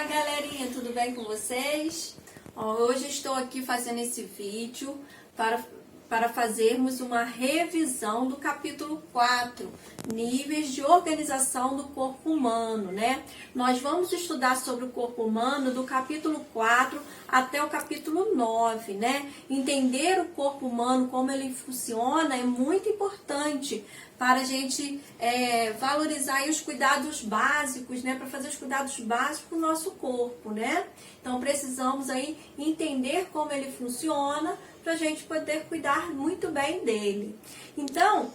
Olá, galerinha, tudo bem com vocês? Hoje estou aqui fazendo esse vídeo para fazermos uma revisão do capítulo 4, níveis de organização do corpo humano, né? Nós vamos estudar sobre o corpo humano do capítulo 4 até o capítulo 9, né? Entender o corpo humano, como ele funciona, é muito importante para a gente valorizar aí os cuidados básicos, né? Para fazer os cuidados básicos do nosso corpo, né? Então, precisamos aí entender como ele funciona para a gente poder cuidar muito bem dele. Então,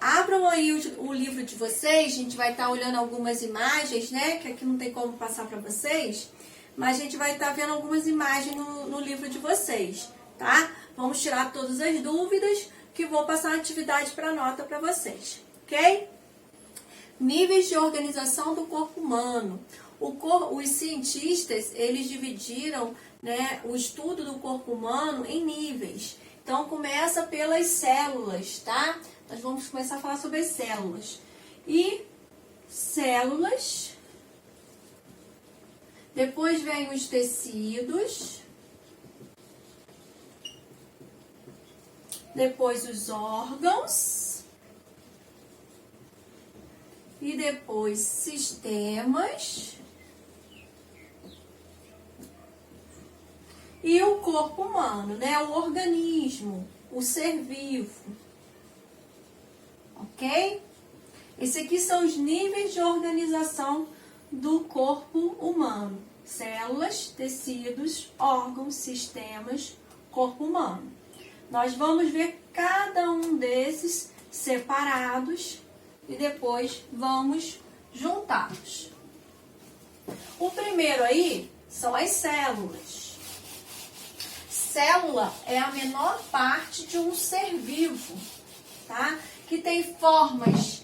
abram aí o livro de vocês, a gente vai estar olhando algumas imagens, né? Que aqui não tem como passar para vocês, mas a gente vai estar vendo algumas imagens no livro de vocês, tá? Vamos tirar todas as dúvidas, que vou passar a atividade para nota para vocês, ok? Níveis de organização do corpo humano. Os cientistas, eles dividiram, né, o estudo do corpo humano em níveis. Então, começa pelas células, tá? Nós vamos começar a falar sobre as células. E células, depois vem os tecidos, depois os órgãos, e depois sistemas, e o corpo humano, né? O organismo, o ser vivo, ok? Esses aqui são os níveis de organização do corpo humano: células, tecidos, órgãos, sistemas, corpo humano. Nós vamos ver cada um desses separados e depois vamos juntá-los. O primeiro aí são as células. Célula é a menor parte de um ser vivo, tá? Que tem formas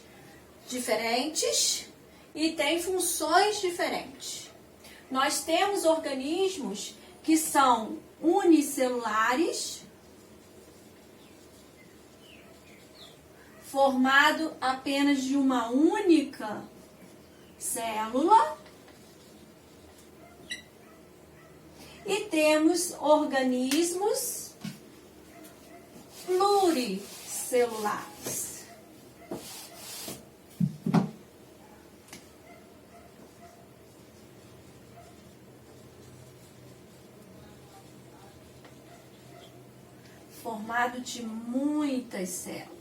diferentes e tem funções diferentes. Nós temos organismos que são unicelulares, formado apenas de uma única célula, e temos organismos pluricelulares. Formado de muitas células.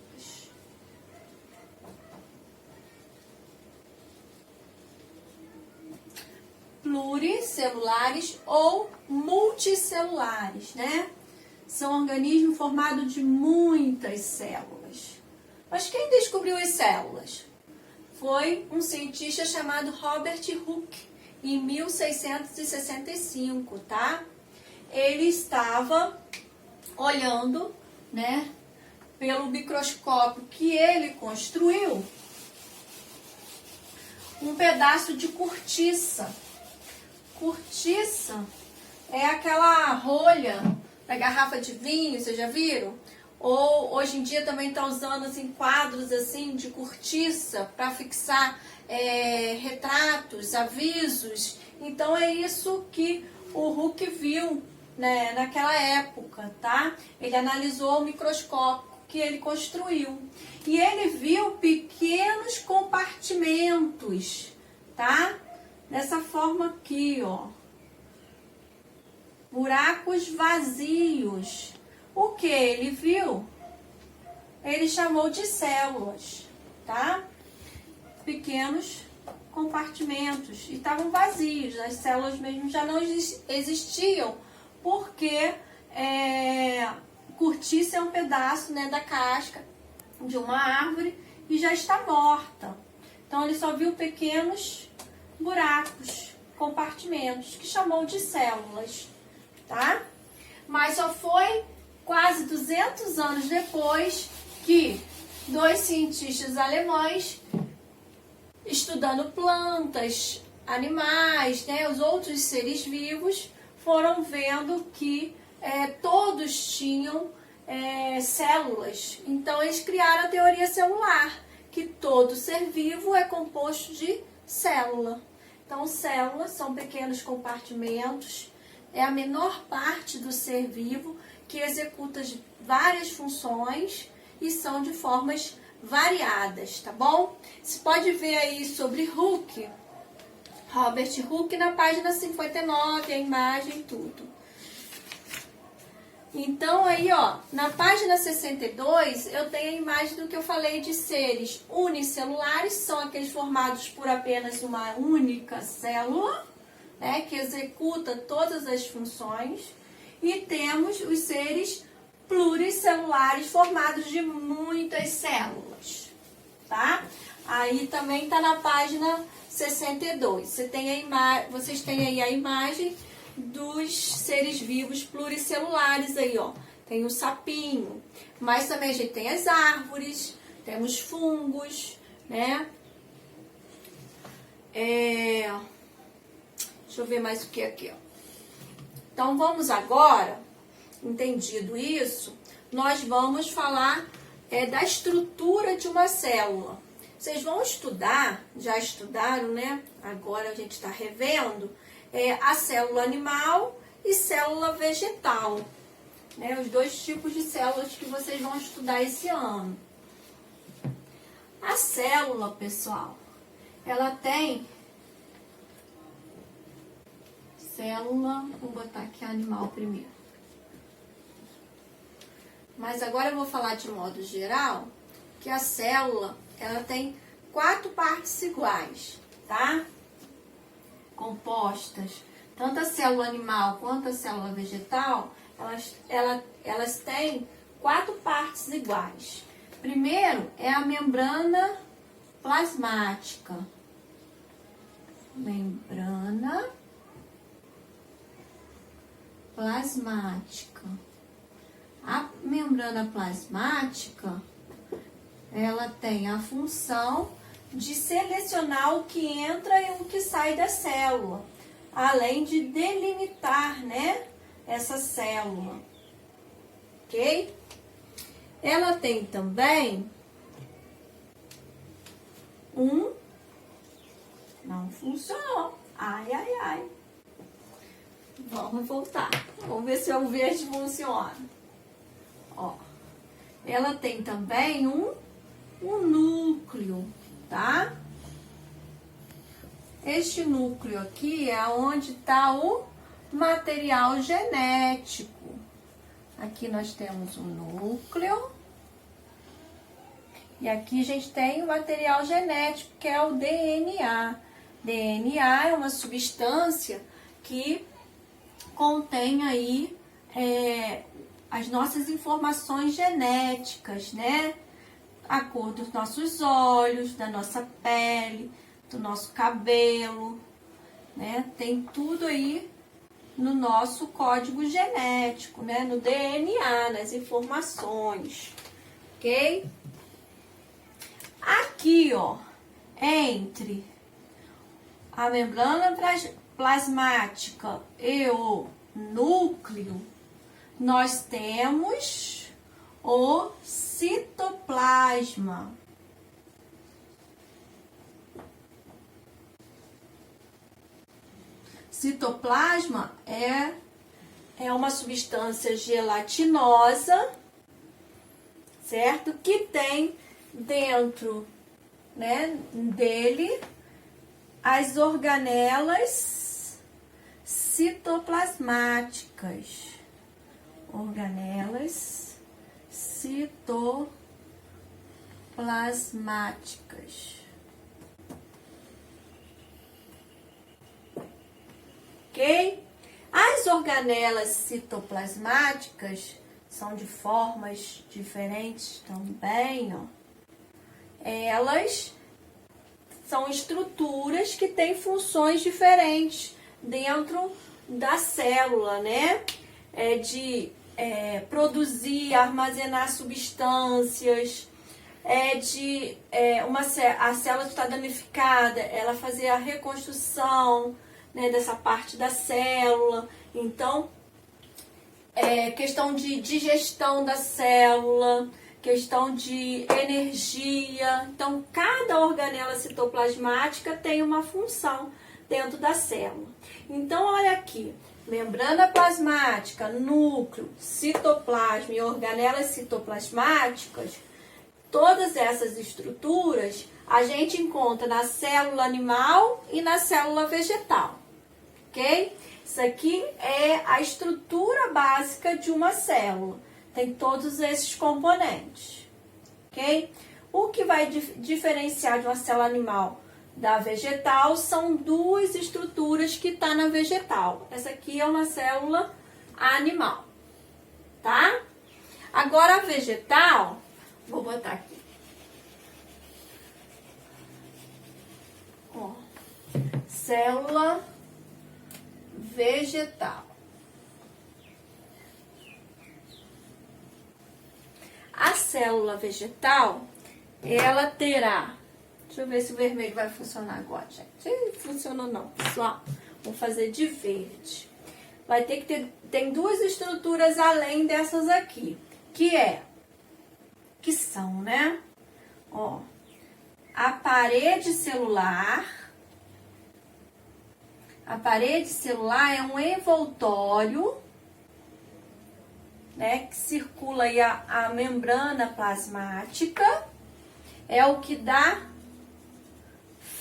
Pluricelulares ou multicelulares, né? São organismos formados de muitas células. Mas quem descobriu as células? Foi um cientista chamado Robert Hooke, em 1665, tá? Ele estava olhando, né, pelo microscópio que ele construiu, um pedaço de cortiça. Cortiça é aquela rolha da garrafa de vinho, vocês já viram? Ou hoje em dia também está usando assim, quadros assim, de cortiça para fixar retratos, avisos. Então é isso que o Hooke viu, né, naquela época, tá? Ele analisou o microscópio que ele construiu e ele viu pequenos compartimentos, tá? Dessa forma aqui, ó. Buracos vazios. O que ele viu? Ele chamou de células, tá? Pequenos compartimentos. E estavam vazios. As células mesmo já não existiam, porque cortiça é um pedaço, né, da casca de uma árvore e já está morta. Então, ele só viu pequenos buracos, compartimentos, que chamou de células, tá? Mas só foi quase 200 anos depois que dois cientistas alemães, estudando plantas, animais, né, os outros seres vivos, foram vendo que todos tinham células. Então, eles criaram a teoria celular, que todo ser vivo é composto de célula. Então, células são pequenos compartimentos, é a menor parte do ser vivo que executa várias funções e são de formas variadas, tá bom? Você pode ver aí sobre Hooke, Robert Hooke, na página 59, a imagem, tudo. Então, aí, ó, na página 62, eu tenho a imagem do que eu falei de seres unicelulares, são aqueles formados por apenas uma única célula, né, que executa todas as funções. E temos os seres pluricelulares, formados de muitas células, tá? Aí também tá na página 62. Vocês têm aí a imagem dos seres vivos pluricelulares aí, ó. Tem o sapinho, mas também a gente tem as árvores, temos fungos, né? Deixa eu ver mais o que aqui, ó. Então, vamos agora, entendido isso, nós vamos falar da estrutura de uma célula. Vocês vão estudar, já estudaram, né? Agora a gente está revendo, a célula animal e célula vegetal, né? Os dois tipos de células que vocês vão estudar esse ano. A célula, pessoal, ela tem célula, vou botar aqui animal primeiro. Mas agora eu vou falar de modo geral que a célula, ela tem 4 partes iguais, tá? Compostas, tanto a célula animal quanto a célula vegetal, elas têm 4 partes iguais. Primeiro é a membrana plasmática. Membrana plasmática. A membrana plasmática, ela tem a função de selecionar o que entra e o que sai da célula, além de delimitar, né, essa célula, ok? Ela tem também não funcionou, ai, ai, ai. Vamos voltar, vamos ver se o verde funciona. Ó, ela tem também um núcleo, tá? Este núcleo aqui é onde está o material genético. Aqui nós temos um núcleo. E aqui a gente tem o material genético, que é o DNA. DNA é uma substância que contém aí as nossas informações genéticas, né? A cor dos nossos olhos, da nossa pele, do nosso cabelo, né? Tem tudo aí no nosso código genético, né? No DNA, nas informações, ok? Aqui, ó, entre a membrana plasmática e o núcleo, nós temos o citoplasma. Citoplasma é uma substância gelatinosa, certo? Que tem dentro, né, dele as organelas citoplasmáticas. Organelas citoplasmáticas. Ok? As organelas citoplasmáticas são de formas diferentes também, ó. Elas são estruturas que têm funções diferentes dentro da célula, né? De produzir, armazenar substâncias, a célula está danificada, ela fazer a reconstrução, né, dessa parte da célula. Então, questão de digestão da célula, questão de energia. Então, cada organela citoplasmática tem uma função dentro da célula. Então, olha aqui, membrana plasmática, núcleo, citoplasma e organelas citoplasmáticas, todas essas estruturas a gente encontra na célula animal e na célula vegetal, ok? Isso aqui é a estrutura básica de uma célula, tem todos esses componentes, ok? O que vai diferenciar de uma célula animal da vegetal são duas estruturas que estão na vegetal. Essa aqui é uma célula animal, tá? Agora a vegetal, vou botar aqui. Ó, célula vegetal. A célula vegetal, ela terá... Deixa eu ver se o vermelho vai funcionar agora, gente. Não funciona não, pessoal. Vou fazer de verde. Vai ter que ter... Tem duas estruturas além dessas aqui. Que são, né? Ó, a parede celular. A parede celular é um envoltório, né? Que circula aí a membrana plasmática. É o que dá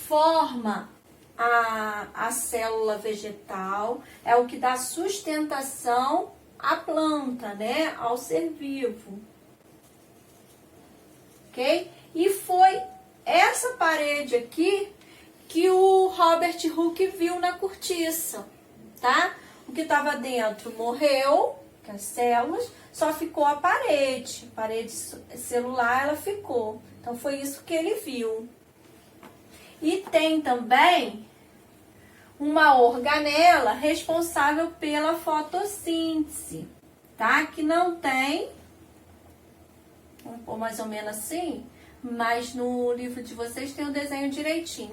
forma à célula vegetal, é o que dá sustentação à planta, né? Ao ser vivo. Ok? E foi essa parede aqui que o Robert Hooke viu na cortiça, tá? O que estava dentro morreu, que as células, só ficou a parede celular, ela ficou. Então, foi isso que ele viu. E tem também uma organela responsável pela fotossíntese, tá? Que não tem, vamos pôr mais ou menos assim, mas no livro de vocês tem o desenho direitinho.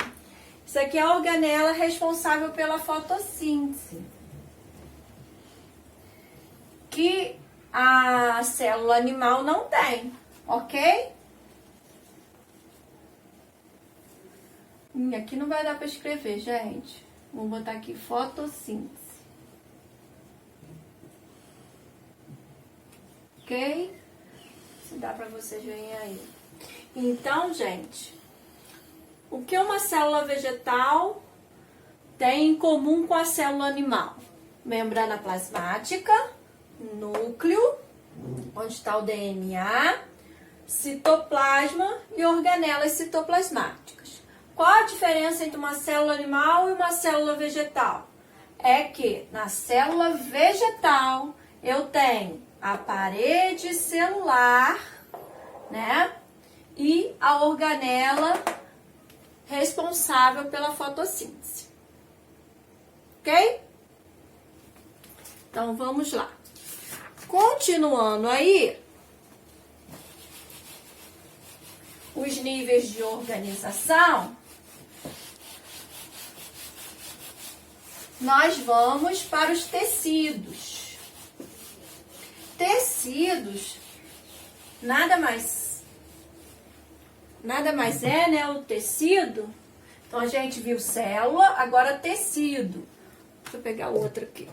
Isso aqui é a organela responsável pela fotossíntese, que a célula animal não tem, ok? Aqui não vai dar para escrever, gente. Vou botar aqui fotossíntese. Ok? Se dá para vocês verem aí. Então, gente, o que uma célula vegetal tem em comum com a célula animal? Membrana plasmática, núcleo, onde está o DNA, citoplasma e organelas citoplasmáticas. Qual a diferença entre uma célula animal e uma célula vegetal? É que na célula vegetal eu tenho a parede celular, né? E a organela responsável pela fotossíntese. Ok? Então, vamos lá. Continuando aí, os níveis de organização, nós vamos para os tecidos. Tecidos, nada mais é, né, o tecido. Então, a gente viu célula, agora tecido. Deixa eu pegar outro aqui.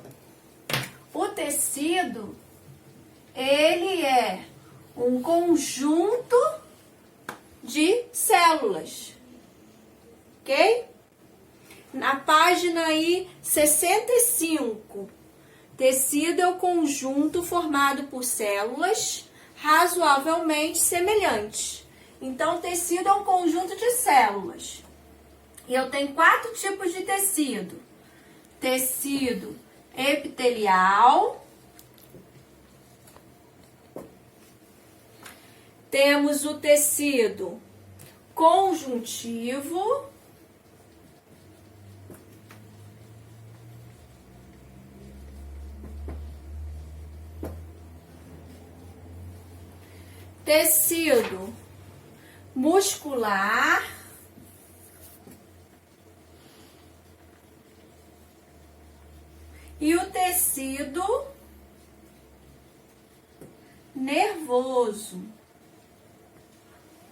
O tecido, ele é um conjunto de células, ok? Na página aí 65, tecido é o conjunto formado por células razoavelmente semelhantes. Então, tecido é um conjunto de células. E eu tenho 4 tipos de tecido. Tecido epitelial. Temos o tecido conjuntivo. Tecido muscular. E o tecido nervoso.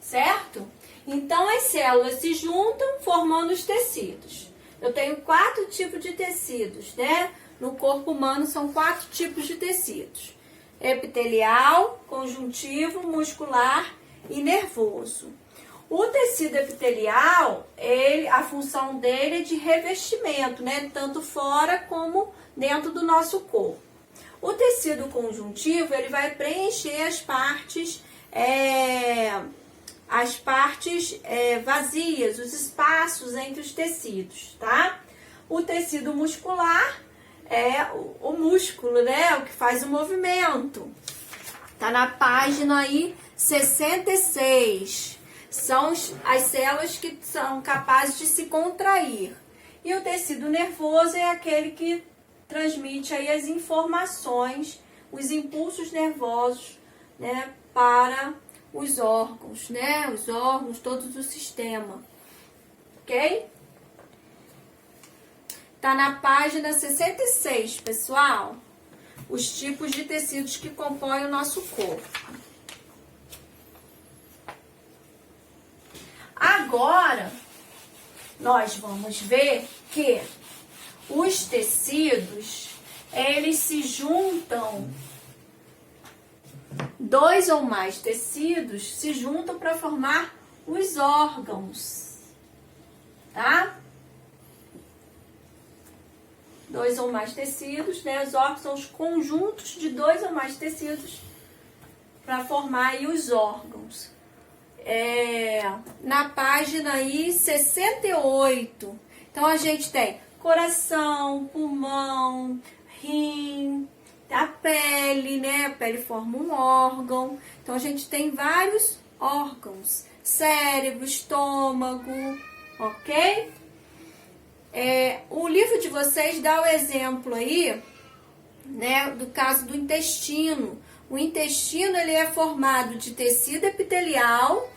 Certo? Então, as células se juntam formando os tecidos. eu tenho 4 tipos de tecidos, né? No corpo humano são 4 tipos de tecidos: epitelial, conjuntivo, muscular e nervoso. O tecido epitelial, a função dele é de revestimento, né? Tanto fora como dentro do nosso corpo. O tecido conjuntivo, ele vai preencher as partes vazias, os espaços entre os tecidos, tá? O tecido muscular é o músculo, né? O que faz o movimento. Tá na página aí 66. São as células que são capazes de se contrair. E o tecido nervoso é aquele que transmite aí as informações, os impulsos nervosos, né, para os órgãos, né? Os órgãos, todos o sistema. Ok? Tá na página 66, pessoal. Os tipos de tecidos que compõem o nosso corpo. Agora, nós vamos ver que os tecidos, eles se juntam, 2 ou mais tecidos se juntam para formar os órgãos, tá? 2 ou mais tecidos, né? Os órgãos são os conjuntos de 2 ou mais tecidos para formar aí os órgãos. Na página aí 68. Então a gente tem coração, pulmão, rim, a pele, né? A pele forma um órgão. Então a gente tem vários órgãos: cérebro, estômago, ok? O livro de vocês dá o exemplo aí, né, do caso do intestino. O intestino, ele é formado de tecido epitelial,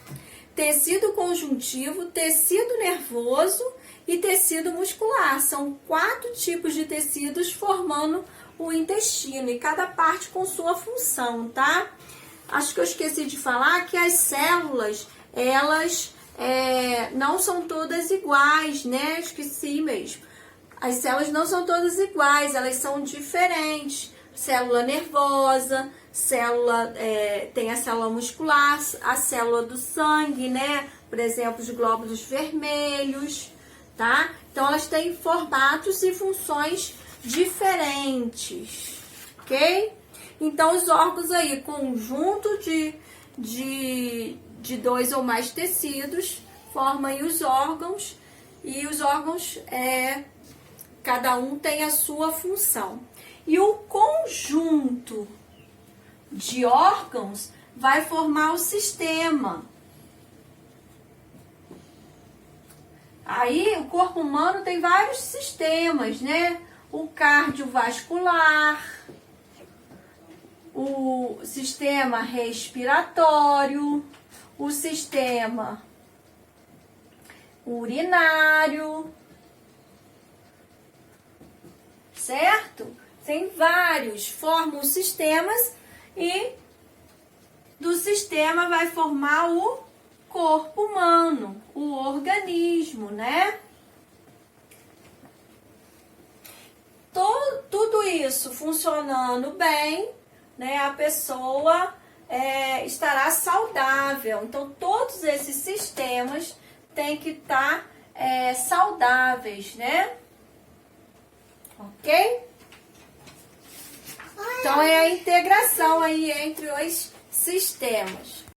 tecido conjuntivo, tecido nervoso e tecido muscular. São 4 tipos de tecidos formando o intestino, e cada parte com sua função, tá? Acho que eu esqueci de falar que as células, elas não são todas iguais, né? Esqueci mesmo. As células não são todas iguais, elas são diferentes. Célula nervosa, tem a célula muscular, a célula do sangue, né? Por exemplo, os glóbulos vermelhos, tá? Então, elas têm formatos e funções diferentes, ok? Então, os órgãos aí, conjunto de 2 ou mais tecidos, formam aí os órgãos, e os órgãos, cada um tem a sua função. E o conjunto de órgãos vai formar o sistema. Aí, o corpo humano tem vários sistemas, né? O cardiovascular, o sistema respiratório, o sistema urinário, certo? Tem vários, formam sistemas, e do sistema vai formar o corpo humano, o organismo, né? Tudo isso funcionando bem, né? A pessoa estará saudável. Então, todos esses sistemas têm que estar saudáveis, né? Ok? Então, é a integração aí entre os sistemas.